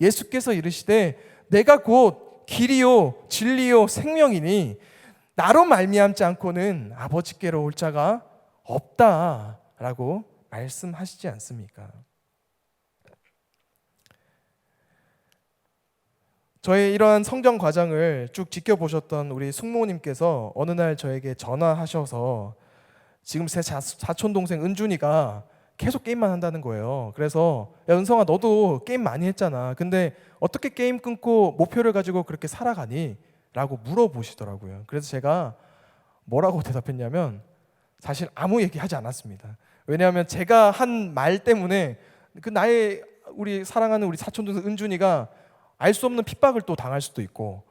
예수께서 이르시되 내가 곧 길이요 진리요 생명이니 나로 말미암지 않고는 아버지께로 올 자가 없다라고 말씀하시지 않습니까? 저의 이러한 성장 과정을 쭉 지켜보셨던 우리 숙모님께서 어느 날 저에게 전화하셔서 지금 제 사촌 동생 은준이가 계속 게임만 한다는 거예요. 그래서 야, 은성아, 너도 게임 많이 했잖아. 근데 어떻게 게임 끊고 목표를 가지고 그렇게 살아가니? 라고 물어보시더라고요. 그래서 제가 뭐라고 대답했냐면 사실 아무 얘기하지 않았습니다. 왜냐하면 제가 한 말 때문에 우리 사랑하는 우리 사촌 동생 은준이가 알 수 없는 핍박을 또 당할 수도 있고,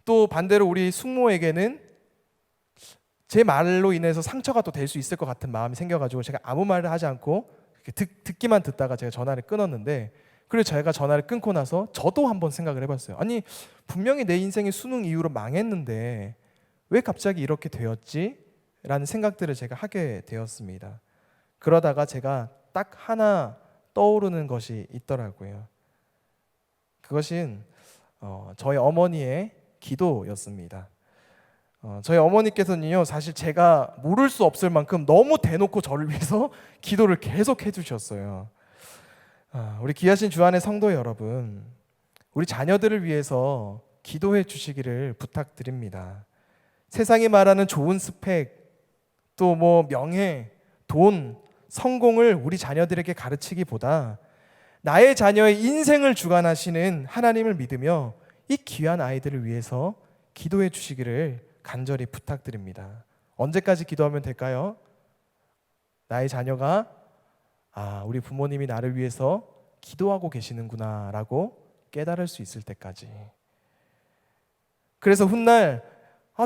또 반대로 우리 숙모에게는 제 말로 인해서 상처가 또 될 수 있을 것 같은 마음이 생겨가지고 제가 아무 말을 하지 않고 듣기만 듣다가 제가 전화를 끊었는데, 그리고 제가 전화를 끊고 나서 저도 한번 생각을 해봤어요. 아니, 분명히 내 인생이 수능 이후로 망했는데 왜 갑자기 이렇게 되었지? 라는 생각들을 제가 하게 되었습니다. 그러다가 제가 딱 하나 떠오르는 것이 있더라고요. 그것은 저희 어머니의 기도였습니다. 저희 어머니께서는요, 사실 제가 모를 수 없을 만큼 너무 대놓고 저를 위해서 기도를 계속 해주셨어요. 우리 귀하신 주안의 성도 여러분, 우리 자녀들을 위해서 기도해 주시기를 부탁드립니다. 세상이 말하는 좋은 스펙, 또 뭐 명예, 돈, 성공을 우리 자녀들에게 가르치기보다 나의 자녀의 인생을 주관하시는 하나님을 믿으며 이 귀한 아이들을 위해서 기도해 주시기를 간절히 부탁드립니다. 언제까지 기도하면 될까요? 나의 자녀가 우리 부모님이 나를 위해서 기도하고 계시는구나 라고 깨달을 수 있을 때까지. 그래서 훗날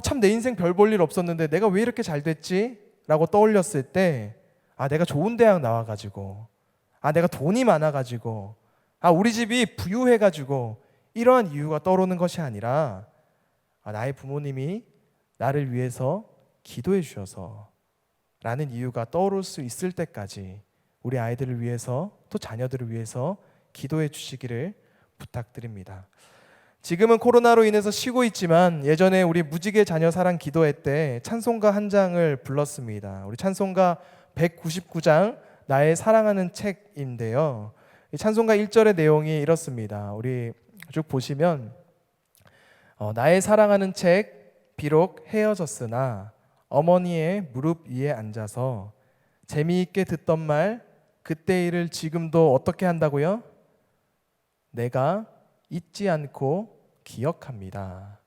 참 내 인생 별 볼 일 없었는데 내가 왜 이렇게 잘 됐지? 라고 떠올렸을 때 내가 좋은 대학 나와가지고 내가 돈이 많아가지고 우리 집이 부유해가지고 이러한 이유가 떠오르는 것이 아니라 나의 부모님이 나를 위해서 기도해 주셔서 라는 이유가 떠오를 수 있을 때까지 우리 아이들을 위해서 또 자녀들을 위해서 기도해 주시기를 부탁드립니다. 지금은 코로나로 인해서 쉬고 있지만 예전에 우리 무지개 자녀 사랑 기도회 때 찬송가 한 장을 불렀습니다. 우리 찬송가 199장 나의 사랑하는 책인데요. 이 찬송가 1절의 내용이 이렇습니다. 우리 쭉 보시면 나의 사랑하는 책 비록 헤어졌으나 어머니의 무릎 위에 앉아서 재미있게 듣던 말 그때 일을 지금도 어떻게 한다고요? 내가 잊지 않고 기억합니다.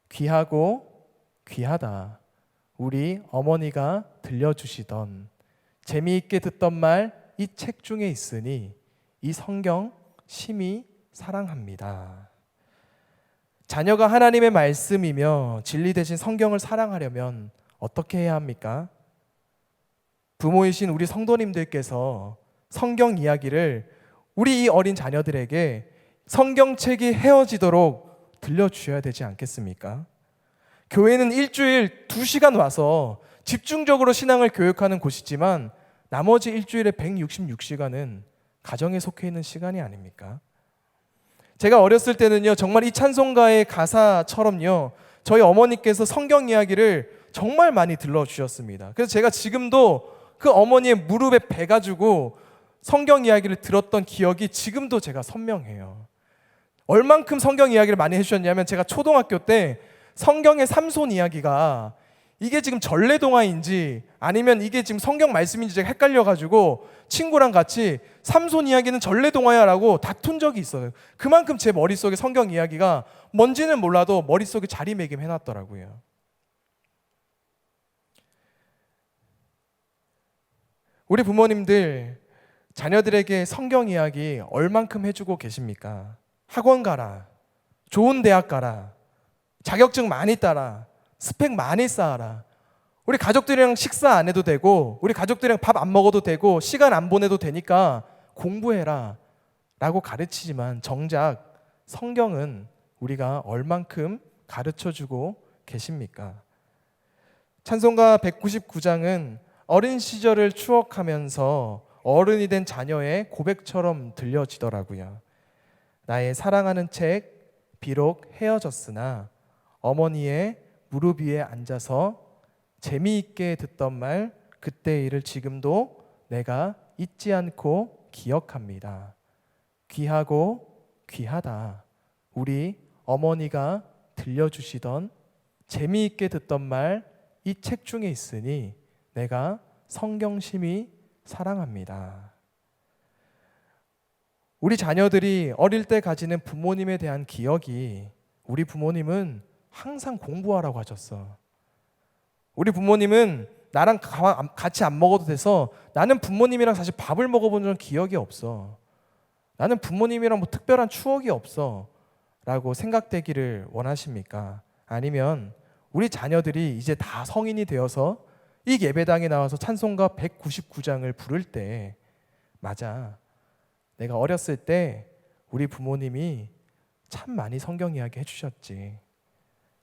귀하고 귀하다. 우리 어머니가 들려주시던 재미있게 듣던 말 이 책 중에 있으니 이 성경 심히 사랑합니다. 자녀가 하나님의 말씀이며 진리 대신 성경을 사랑하려면 어떻게 해야 합니까? 부모이신 우리 성도님들께서 성경 이야기를 우리 이 어린 자녀들에게 성경책이 헤어지도록 들려주셔야 되지 않겠습니까? 교회는 일주일 2시간 와서 집중적으로 신앙을 교육하는 곳이지만 나머지 일주일에 166시간은 가정에 속해 있는 시간이 아닙니까? 제가 어렸을 때는요, 정말 이 찬송가의 가사처럼요, 저희 어머니께서 성경 이야기를 정말 많이 들려주셨습니다. 그래서 제가 지금도 그 어머니의 무릎에 베가지고 성경 이야기를 들었던 기억이 지금도 제가 선명해요. 얼만큼 성경 이야기를 많이 해주셨냐면 제가 초등학교 때 성경의 삼손 이야기가 이게 지금 전래동화인지 아니면 이게 지금 성경 말씀인지 제가 헷갈려가지고 친구랑 같이 삼손 이야기는 전래동화야 라고 다툰 적이 있어요. 그만큼 제 머릿속에 성경 이야기가 뭔지는 몰라도 머릿속에 자리매김 해놨더라고요. 우리 부모님들 자녀들에게 성경 이야기 얼만큼 해주고 계십니까? 학원 가라, 좋은 대학 가라, 자격증 많이 따라, 스펙 많이 쌓아라. 우리 가족들이랑 식사 안 해도 되고 우리 가족들이랑 밥 안 먹어도 되고 시간 안 보내도 되니까 공부해라 라고 가르치지만 정작 성경은 우리가 얼만큼 가르쳐주고 계십니까? 찬송가 199장은 어린 시절을 추억하면서 어른이 된 자녀의 고백처럼 들려지더라고요. 나의 사랑하는 책 비록 헤어졌으나 어머니의 무릎 위에 앉아서 재미있게 듣던 말 그때 일을 지금도 내가 잊지 않고 기억합니다. 귀하고 귀하다. 우리 어머니가 들려주시던 재미있게 듣던 말 이 책 중에 있으니 내가 성경심이 사랑합니다. 우리 자녀들이 어릴 때 가지는 부모님에 대한 기억이 우리 부모님은 항상 공부하라고 하셨어. 우리 부모님은 나랑 같이 안 먹어도 돼서 나는 부모님이랑 사실 밥을 먹어본 적은 기억이 없어. 나는 부모님이랑 뭐 특별한 추억이 없어 라고 생각되기를 원하십니까? 아니면 우리 자녀들이 이제 다 성인이 되어서 이 예배당에 나와서 찬송가 199장을 부를 때 맞아, 내가 어렸을 때 우리 부모님이 참 많이 성경 이야기 해주셨지.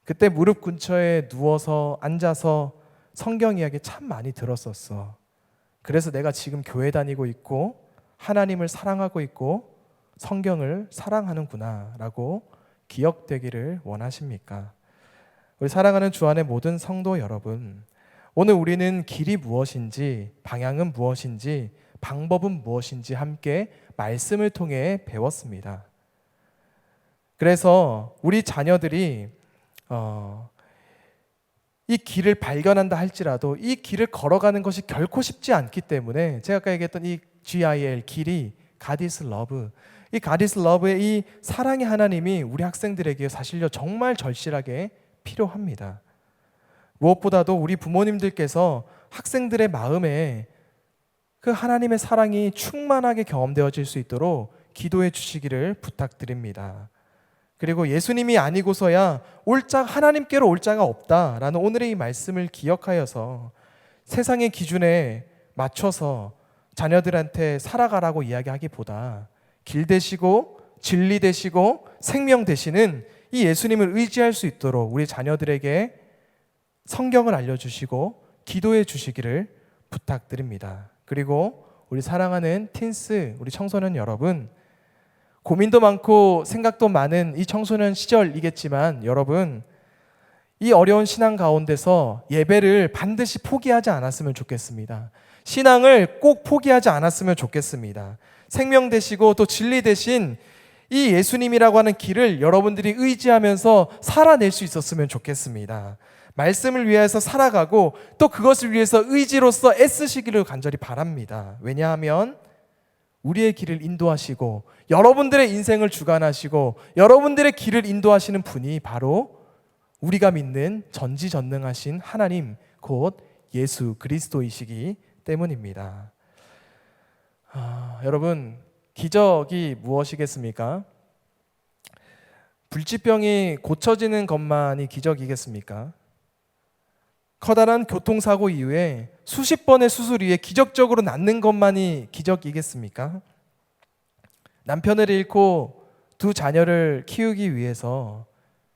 그때 무릎 근처에 누워서 앉아서 성경 이야기 참 많이 들었었어. 그래서 내가 지금 교회 다니고 있고 하나님을 사랑하고 있고 성경을 사랑하는구나 라고 기억되기를 원하십니까? 우리 사랑하는 주 안의 모든 성도 여러분, 오늘 우리는 길이 무엇인지, 방향은 무엇인지, 방법은 무엇인지 함께 말씀을 통해 배웠습니다. 그래서 우리 자녀들이 이 길을 발견한다 할지라도 이 길을 걸어가는 것이 결코 쉽지 않기 때문에 제가 아까 얘기했던 이 GIL, 길이 God is love, 이 God is love의 이 사랑의 하나님이 우리 학생들에게 사실요 정말 절실하게 필요합니다. 무엇보다도 우리 부모님들께서 학생들의 마음에 그 하나님의 사랑이 충만하게 경험되어질 수 있도록 기도해 주시기를 부탁드립니다. 그리고 예수님이 아니고서야 하나님께로 올 자가 없다라는 오늘의 이 말씀을 기억하여서 세상의 기준에 맞춰서 자녀들한테 살아가라고 이야기하기보다 길 되시고 진리 되시고 생명 되시는 이 예수님을 의지할 수 있도록 우리 자녀들에게 성경을 알려주시고 기도해 주시기를 부탁드립니다. 그리고 우리 사랑하는 틴스, 우리 청소년 여러분, 고민도 많고 생각도 많은 이 청소년 시절이겠지만 여러분, 이 어려운 신앙 가운데서 예배를 반드시 포기하지 않았으면 좋겠습니다. 신앙을 꼭 포기하지 않았으면 좋겠습니다. 생명 되시고 또 진리 되신 이 예수님이라고 하는 길을 여러분들이 의지하면서 살아낼 수 있었으면 좋겠습니다. 말씀을 위해서 살아가고 또 그것을 위해서 의지로서 애쓰시기를 간절히 바랍니다. 왜냐하면 우리의 길을 인도하시고 여러분들의 인생을 주관하시고 여러분들의 길을 인도하시는 분이 바로 우리가 믿는 전지전능하신 하나님 곧 예수 그리스도이시기 때문입니다. 여러분, 기적이 무엇이겠습니까? 불치병이 고쳐지는 것만이 기적이겠습니까? 커다란 교통사고 이후에 수십 번의 수술 이후에 기적적으로 낫는 것만이 기적이겠습니까? 남편을 잃고 두 자녀를 키우기 위해서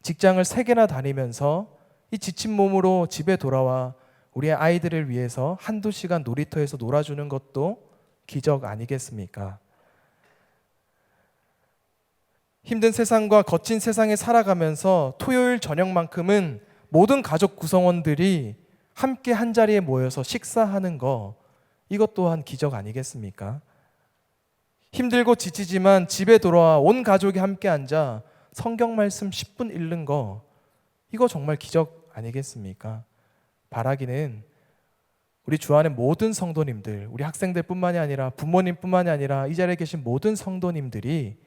직장을 3개나 다니면서 이 지친 몸으로 집에 돌아와 우리의 아이들을 위해서 한두 시간 놀이터에서 놀아주는 것도 기적 아니겠습니까? 힘든 세상과 거친 세상에 살아가면서 토요일 저녁만큼은 모든 가족 구성원들이 함께 한자리에 모여서 식사하는 거, 이것 또한 기적 아니겠습니까? 힘들고 지치지만 집에 돌아와 온 가족이 함께 앉아 성경 말씀 10분 읽는 거, 이거 정말 기적 아니겠습니까? 바라기는 우리 주 안의 모든 성도님들, 우리 학생들뿐만이 아니라 부모님뿐만이 아니라 이 자리에 계신 모든 성도님들이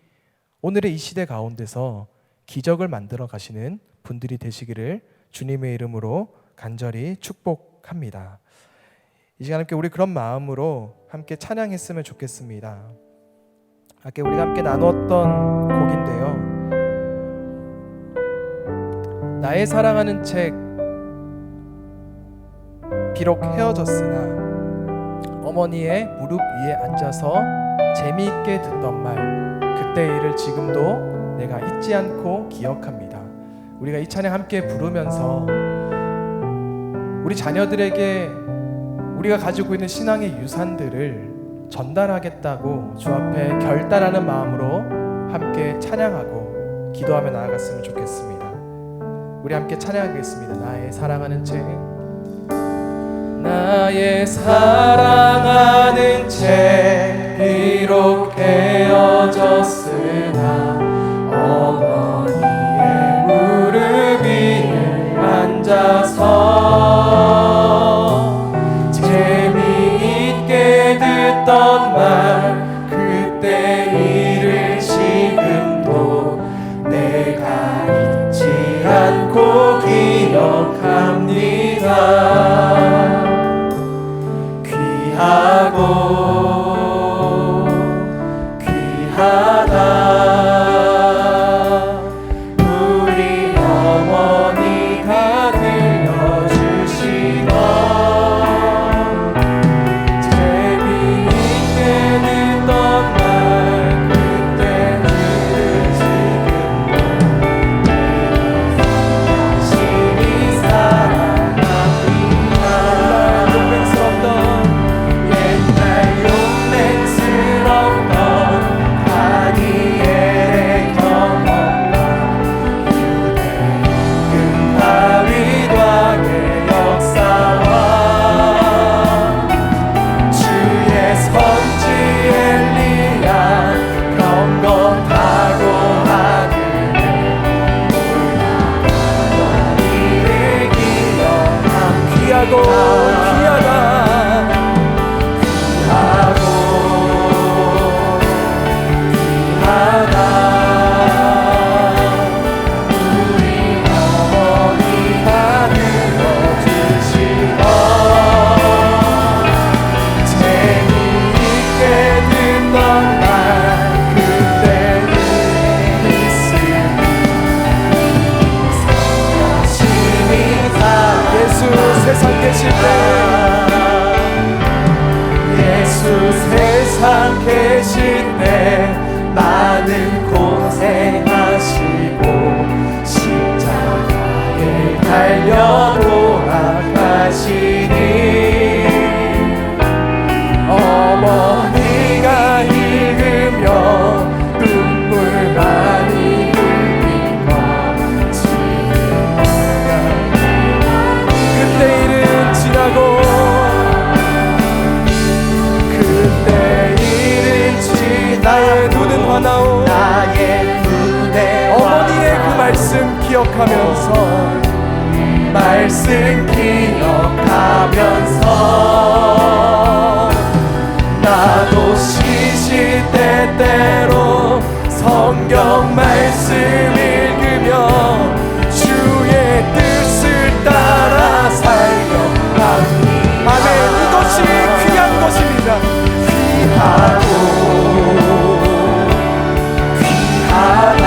오늘의 이 시대 가운데서 기적을 만들어 가시는 분들이 되시기를 주님의 이름으로 간절히 축복합니다. 이 시간 함께 우리 그런 마음으로 함께 찬양했으면 좋겠습니다. 아까 우리가 함께 나누었던 곡인데요, 나의 사랑하는 책 비록 헤어졌으나 어머니의 무릎 위에 앉아서 재미있게 듣던 말, 그때의 일을 지금도 내가 잊지 않고 기억합니다. 우리가 이 찬양 함께 부르면서 우리 자녀들에게 우리가 가지고 있는 신앙의 유산들을 전달하겠다고 주 앞에 결단하는 마음으로 함께 찬양하고 기도하며 나아갔으면 좋겠습니다. 우리 함께 찬양하겠습니다. 나의 사랑하는 책, 나의 사랑하는 책 비록 헤어졌으나 어머니의 무릎 위에 앉아서 재미있게 듣던 말, 그때 일을 지금도 내가 잊지 않고 기억합니다. 귀하고 귀하다 우리 어머니가 들려주시던 재미있게 듣던 말, 그때는 지금도 열심히 살아 계실 때 예수 세상 계신 때 많은 고생하시고 십자가에 달려 돌아가시니 어머니가 읽으며 눈물 많이 흘리며 그때 일은 지나고 나의 눈은 환하오 나의 눈에 어머니의 그 말씀 기억하면서 말씀 기억하면서 나도 시시때때로 성경 말씀 읽으며 주의 뜻을 따라 살려합니다. 아멘. 이것이 귀한 것입니다. 귀하고 귀하다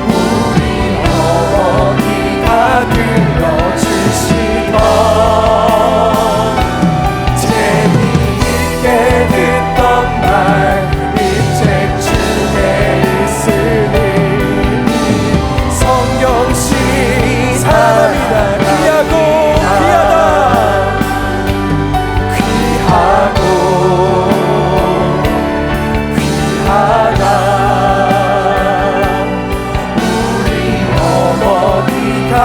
우리 어머니가 들려주시던 재미있게 듣던 말 이 책 중에 있으니 성경시 사람이다 귀하고 귀하다 귀하고 귀하다 우리 어머니가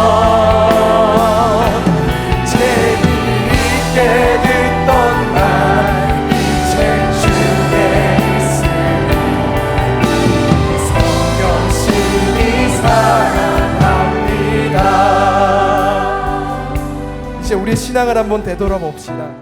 들려주시던 재미있게 듣던 말 이 책 중에 있으니 성경심이 사랑합니다. 이제 우리 신앙을 한번 되돌아봅시다.